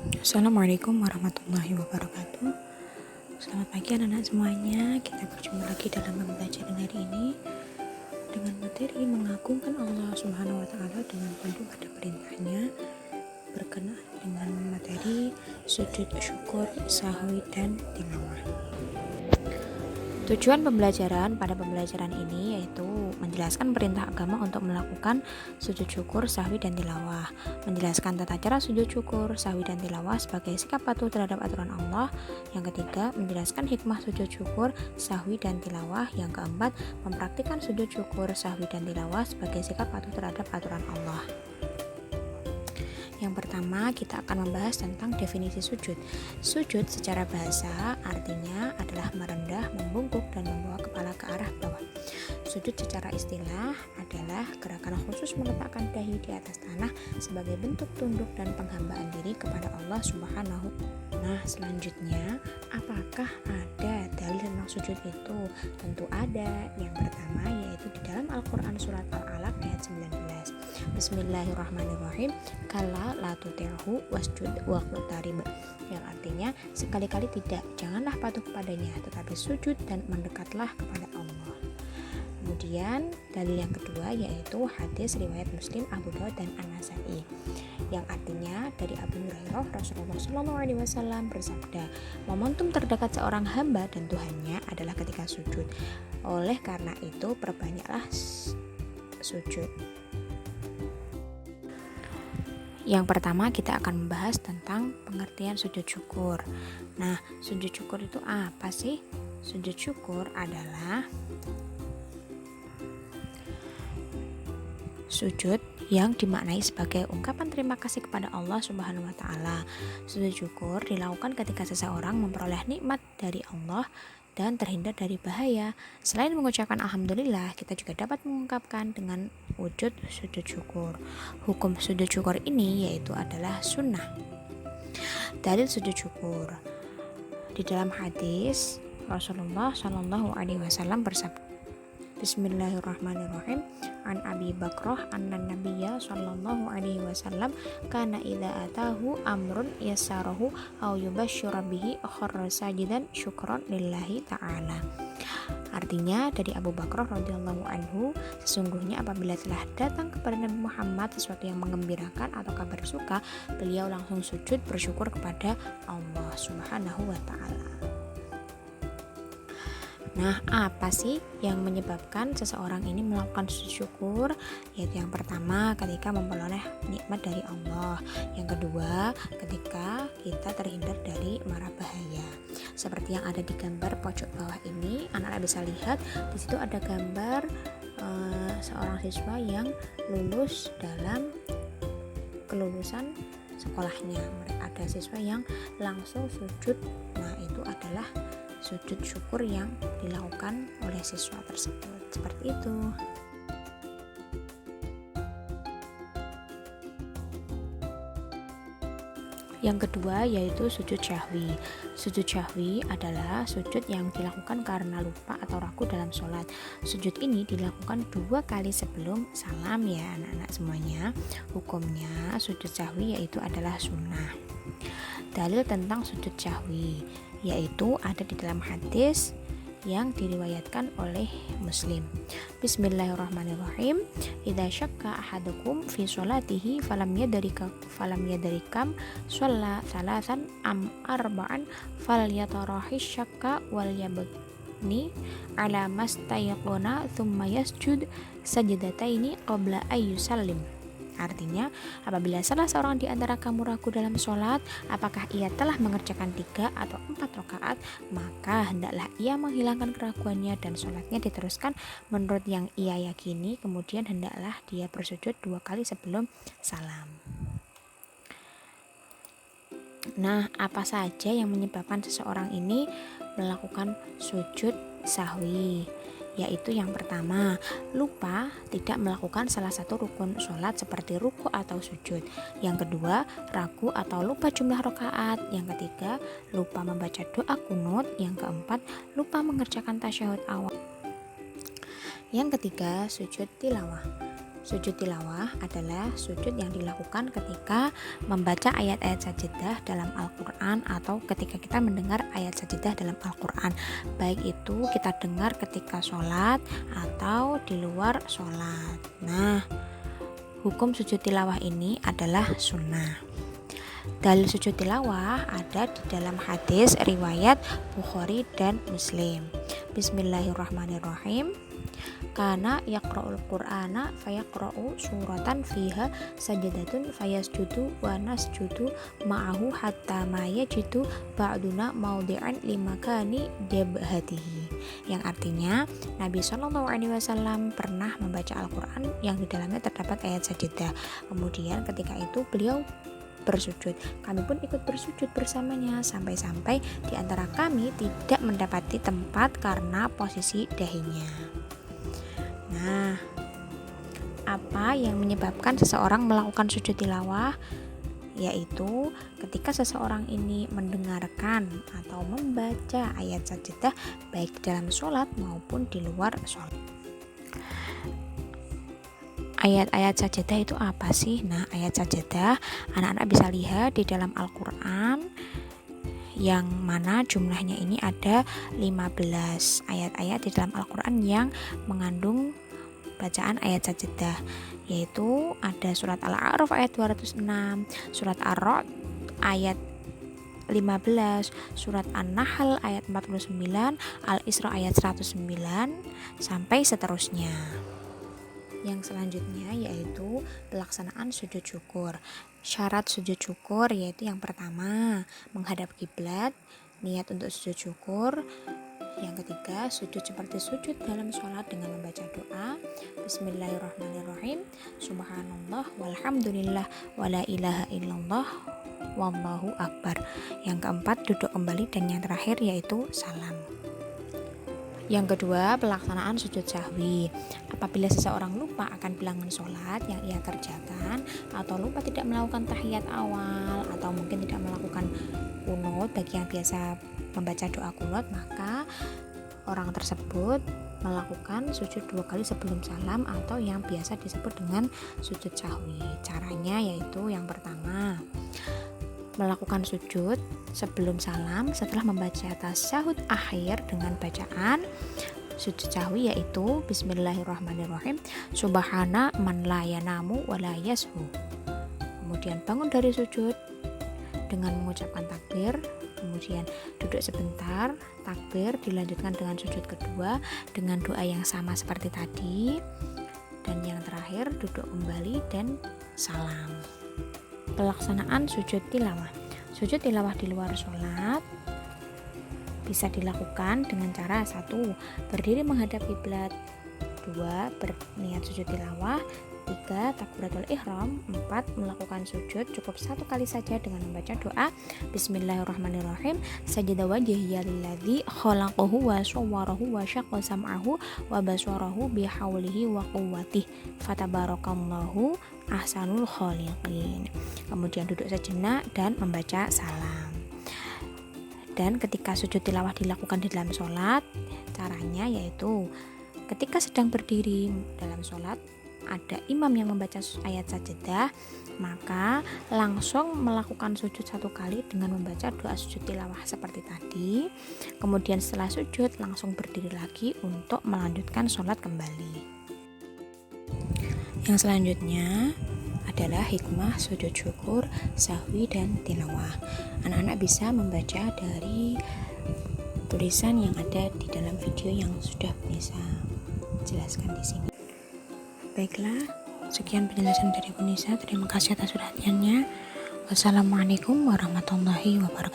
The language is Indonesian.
Assalamualaikum warahmatullahi wabarakatuh. Selamat pagi anak-anak semuanya. Kita berjumpa lagi dalam pembelajaran hari ini dengan materi mengagungkan Allah Subhanahu wa taala dengan tunduk pada perintahnya, berkenaan dengan materi sujud syukur, sahwi dan tilawah. Tujuan pembelajaran pada pembelajaran ini yaitu menjelaskan perintah agama untuk melakukan sujud syukur, sahwi, dan tilawah, menjelaskan tata cara sujud syukur, sahwi, dan tilawah sebagai sikap patuh terhadap aturan Allah. Yang ketiga, menjelaskan hikmah sujud syukur, sahwi, dan tilawah. Yang keempat, mempraktikkan sujud syukur, sahwi, dan tilawah sebagai sikap patuh terhadap aturan Allah. Yang pertama, kita akan membahas tentang definisi sujud. Sujud secara bahasa artinya adalah merendah, membungkuk, dan membawa kepala ke arah bawah. Sujud secara istilah adalah gerakan khusus meletakkan dahi di atas tanah sebagai bentuk tunduk dan penghambaan diri kepada Allah Subhanahu. Nah, selanjutnya, apakah ada dalil tentang sujud itu? Tentu ada. Yang pertama yaitu di dalam Al-Quran surat Al-Alaq ayat 19. Bismillahirrahmanirrahim. Kalla la tuti'hu wasjud waqtarib. Yang artinya sekali-kali tidak, janganlah patuh kepadanya, tetapi sujud dan mendekatlah kepada Allah. Kemudian dalil yang kedua yaitu hadis riwayat Muslim, Abu Daud, dan An-Nasa'i, yang artinya dari Abu Hurairah, Rasulullah SAW bersabda, momentum terdekat seorang hamba dan Tuhannya adalah ketika sujud. Oleh karena itu perbanyaklah sujud. Yang pertama kita akan membahas tentang pengertian sujud syukur. Nah, sujud syukur itu apa sih? Sujud syukur adalah sujud yang dimaknai sebagai ungkapan terima kasih kepada Allah Subhanahu wa taala. Sujud syukur dilakukan ketika seseorang memperoleh nikmat dari Allah dan terhindar dari bahaya. Selain mengucapkan alhamdulillah, kita juga dapat mengungkapkan dengan wujud sujud syukur. Hukum sujud syukur ini yaitu adalah sunnah. Dalil sujud syukur di dalam hadis Rasulullah SAW bersabda, Bismillahirrahmanirrahim. An Abi Bakrah anna Nabiyya sallallahu alaihi wasallam kana idza atahu amrun yassarahu aw yubasysyira bihi kharra sajidan syukran lillahi ta'ala. Artinya dari Abu Bakrah radhiyallahu anhu, sesungguhnya apabila telah datang kepada Nabi Muhammad sesuatu yang mengembirakan atau kabar suka, beliau langsung sujud bersyukur kepada Allah Subhanahu wa taala. Nah, apa sih yang menyebabkan seseorang ini melakukan sujud syukur? Yaitu yang pertama, ketika memperoleh nikmat dari Allah. Yang kedua, ketika kita terhindar dari mara bahaya. Seperti yang ada di gambar pojok bawah ini, anak-anak bisa lihat di situ ada gambar seorang siswa yang lulus dalam kelulusan sekolahnya. Ada siswa yang langsung sujud. Nah, itu adalah sujud syukur yang dilakukan oleh siswa tersebut. Seperti itu. Yang kedua yaitu sujud syahwi. Sujud syahwi adalah sujud yang dilakukan karena lupa atau ragu dalam sholat. Sujud ini dilakukan 2 kali sebelum salam ya anak-anak semuanya. Hukumnya sujud syahwi yaitu adalah sunnah. Dalil tentang sujud syahwi yaitu ada di dalam hadis yang diriwayatkan oleh Muslim. Bismillahirrahmanirrahim. Idza syakka ahadukum fi sholatihi falam yadarikam shalla thalathan am arba'an falyatarahi syakka wal yabni ala mastayquna thumma yasjud sajdataini qabla ayyusallim. Artinya, apabila salah seorang di antara kamu ragu dalam sholat, apakah ia telah mengerjakan 3 atau 4 rakaat, maka hendaklah ia menghilangkan keraguannya dan sholatnya diteruskan menurut yang ia yakini, kemudian hendaklah dia bersujud 2 kali sebelum salam. Nah, apa saja yang menyebabkan seseorang ini melakukan sujud sahwi? Yaitu yang pertama, lupa tidak melakukan salah satu rukun sholat seperti ruku atau sujud. Yang kedua, ragu atau lupa jumlah rakaat. Yang ketiga, lupa membaca doa kunut. Yang keempat, lupa mengerjakan tasyahud awal. Yang ketiga, sujud tilawah. Sujud tilawah adalah sujud yang dilakukan ketika membaca ayat-ayat sajadah dalam Al-Quran atau ketika kita mendengar ayat sajadah dalam Al-Quran, baik itu kita dengar ketika sholat atau di luar sholat. Nah, hukum sujud tilawah ini adalah sunnah. Dalil sujud tilawah ada di dalam hadis riwayat Bukhari dan Muslim. Bismillahirrahmanirrahim. Kana yaqra'ul qur'ana fayaqra'u suratan fiha sajadatun fayasjudu wa nasjudu ma'ahu hatta ma yajidu ba'duna maudi'an limakani jabhatihi, yang artinya Nabi SAW pernah membaca Al-Quran yang di dalamnya terdapat ayat sajadah. Kemudian ketika itu beliau bersujud, kami pun ikut bersujud bersamanya sampai-sampai di antara kami tidak mendapati tempat karena posisi dahinya. Nah, apa yang menyebabkan seseorang melakukan sujud tilawah? Yaitu ketika seseorang ini mendengarkan atau membaca ayat sajadah baik di dalam sholat maupun di luar sholat. Ayat-ayat sajadah itu apa sih? Nah, ayat sajadah anak-anak bisa lihat di dalam Al-Quran, yang mana jumlahnya ini ada 15 ayat-ayat di dalam Al-Quran yang mengandung bacaan ayat sajadah, yaitu ada surat Al-A'raf ayat 206, surat Ar-Ra'd ayat 15, surat An-Nahl ayat 49, Al-Isra ayat 109 sampai seterusnya. Yang selanjutnya yaitu pelaksanaan sujud syukur. Syarat sujud syukur yaitu yang pertama, menghadap kiblat, niat untuk sujud syukur. Yang ketiga, sujud seperti sujud dalam sholat dengan membaca doa Bismillahirrahmanirrahim, Subhanallah walhamdulillah wala ilaha illallah wallahu akbar. Yang keempat, duduk kembali, dan yang terakhir yaitu salam. Yang kedua, pelaksanaan sujud sahwi. Apabila seseorang lupa akan bilangan sholat yang ia kerjakan, atau lupa tidak melakukan tahiyat awal, atau mungkin tidak melakukan qunut bagi yang biasa membaca doa qunut, maka orang tersebut melakukan sujud 2 kali sebelum salam atau yang biasa disebut dengan sujud sahwi. Caranya yaitu yang pertama, melakukan sujud sebelum salam setelah membaca tasyahud akhir dengan bacaan sujud sahwi, yaitu Bismillahirrahmanirrahim, Subhana man la yanamu wa la yashu. Kemudian bangun dari sujud dengan mengucapkan takbir, kemudian duduk sebentar, takbir, dilanjutkan dengan sujud kedua dengan doa yang sama seperti tadi, dan yang terakhir duduk kembali dan salam. Pelaksanaan sujud tilawah. Sujud tilawah di luar sholat bisa dilakukan dengan cara 1. Berdiri menghadap kiblat, 2. Berniat sujud tilawah, 3. Takbiratul ihram, 4. Melakukan sujud cukup 1 kali saja dengan membaca doa Bismillahirrahmanirrahim, sajada wajhiya lilladzi khalaqahu wa sawwarahu wa syaqqa sam'ahu wa basarahu bihaulihi wa quwwatihi fatabarakallahu ahsanul khaliqin. Kemudian duduk sejenak dan membaca salam. Dan ketika sujud tilawah dilakukan di dalam sholat, caranya yaitu ketika sedang berdiri dalam sholat ada imam yang membaca ayat sajadah, maka langsung melakukan sujud 1 kali dengan membaca doa sujud tilawah seperti tadi. Kemudian setelah sujud langsung berdiri lagi untuk melanjutkan sholat kembali. Yang selanjutnya adalah hikmah sujud syukur, sahwi, dan tilawah. Anak-anak bisa membaca dari tulisan yang ada di dalam video yang sudah bisa jelaskan di sini. Baiklah, sekian penjelasan dari Bu Nisa. Terima kasih atas perhatiannya. Wassalamualaikum warahmatullahi wabarakatuh.